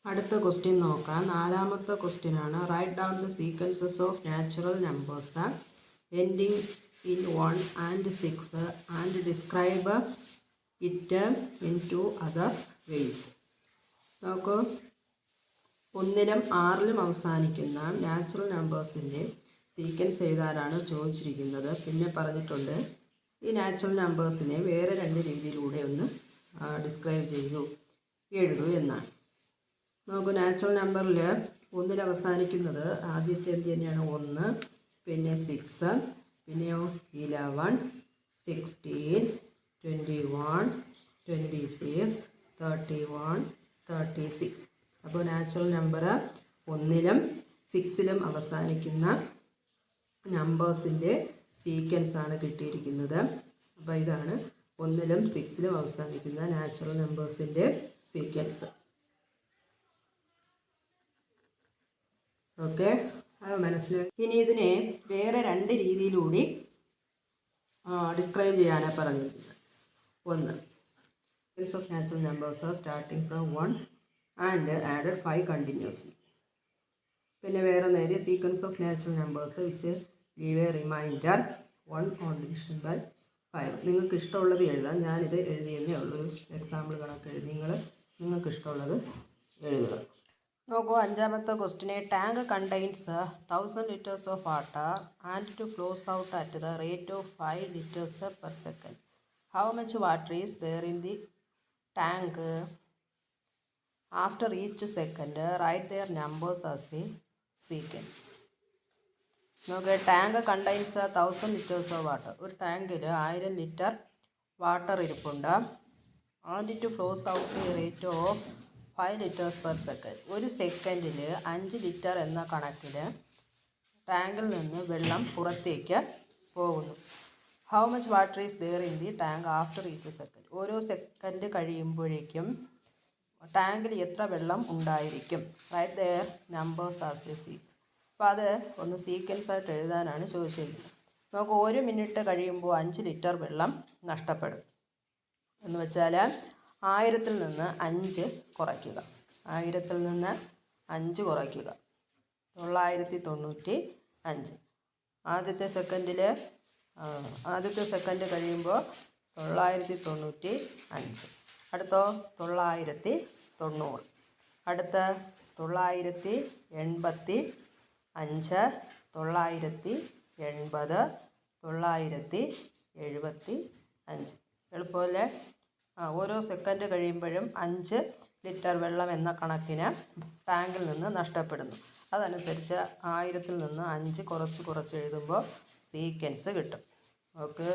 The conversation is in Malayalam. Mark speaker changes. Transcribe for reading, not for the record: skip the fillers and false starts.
Speaker 1: അടുത്ത ക്വസ്റ്റ്യൻ നോക്കാം. നാലാമത്തെ ക്വസ്റ്റ്യൻ ആണ്. Write down the sequences of natural numbers ending in 1 and 6 and describe it in 2 other ways. നോക്കൂ, 1-ലും 6-ലും അവസാനിക്കുന്ന നാച്ചുറൽ നമ്പേഴ്സിൻ്റെ സീക്വൻസ് എഴുതാനാണ് ചോദിച്ചിരിക്കുന്നത്. പിന്നെ പറഞ്ഞിട്ടുണ്ട് ഈ നാച്ചുറൽ നമ്പേഴ്സിനെ വേറെ 2 രീതിയിലൂടെ ഒന്ന് ഡിസ്ക്രൈബ് ചെയ്യൂ, എഴുതൂ എന്നാണ്. നമുക്ക് നാച്ചുറൽ നമ്പറിൽ 1-ൽ അവസാനിക്കുന്നത് ആദ്യത്തെ എന്ത് തന്നെയാണ് 1, പിന്നെ 6, പിന്നെയോ 11, 16, 21, 26, 31, 36. അപ്പോൾ നാച്ചുറൽ നമ്പർ 1-ലും 6-ലും അവസാനിക്കുന്ന നമ്പേഴ്സിൻ്റെ സീക്വൻസാണ് കിട്ടിയിരിക്കുന്നത്. അപ്പോൾ ഇതാണ് 1-ലും 6-ലും അവസാനിക്കുന്ന നാച്ചുറൽ നമ്പേഴ്സിൻ്റെ സീക്വൻസ്. ഓക്കെ, അത് മനസ്സിലാക്കി. ഇനി ഇതിനെ വേറെ 2 രീതിയിലൂടെ ഡിസ്ക്രൈബ് ചെയ്യാനാണ് പറഞ്ഞിരിക്കുന്നത്. 1, sequence of natural numbers starting from 1 and added 5 continuously. പിന്നെ വേറെ നേരിയ sequence of natural numbers which leave a reminder 1 on division by 5. നിങ്ങൾക്ക് ഇഷ്ടമുള്ളത് എഴുതാം. ഞാനിത് എഴുതിയെന്നേ ഉള്ളൂ, ഒരു എക്സാമ്പിൾ കണക്ക് എഴുതി. നിങ്ങൾക്ക് ഇഷ്ടമുള്ളത് എഴുതുക. നോക്കൂ, 5-ാമത്തെ ക്വസ്റ്റിനെ tank contains 1000 liters of water and to flows out at the rate of 5 liters per second. How much water is there in the tank after each second? Write their numbers as a sequence. നോക്കുക, tank contains 1000 liters of water. ഒരു ടാങ്കിൽ 1000 ലിറ്റർ വാട്ടർ ഇരിപ്പുണ്ട്. And to flows out the rate of 5 liters per second. ഒരു സെക്കൻഡിൽ 5 ലിറ്റർ എന്ന കണക്കിൽ ടാങ്കിൽ നിന്ന് വെള്ളം പുറത്തേക്ക് പോകുന്നു. How much water is there in the tank after each second? ഓരോ സെക്കൻഡ് കഴിയുമ്പോഴേക്കും ടാങ്കിൽ എത്ര വെള്ളം ഉണ്ടായിരിക്കും? Write their numbers as a sequence. അപ്പോൾ അത് ഒന്ന് സീക്വൻസ് ആയിട്ട് എഴുതാനാണ് ചോദിച്ചിരിക്കുന്നത്. നമുക്ക് 1 മിനിറ്റ് കഴിയുമ്പോൾ 5 ലിറ്റർ വെള്ളം നഷ്ടപ്പെടും. എന്ന് വെച്ചാൽ 1000-ൽ നിന്ന് 5 കുറയ്ക്കുക. 1000-ൽ നിന്ന് 5 കുറയ്ക്കുക, 995. ആദ്യത്തെ സെക്കൻഡ് കഴിയുമ്പോൾ 995. അടുത്തോ 990. അടുത്ത 985, 980, 975. എളുപ്പമല്ലേ? ഓരോ സെക്കൻഡ് കഴിയുമ്പോഴും 5 ലിറ്റർ വെള്ളം എന്ന കണക്കിന് ടാങ്കിൽ നിന്ന് നഷ്ടപ്പെടുന്നു. അതനുസരിച്ച് 1000-ൽ നിന്ന് 5 കുറച്ച് എഴുതുമ്പോൾ സീക്വൻസ് കിട്ടും. ഓക്കെ.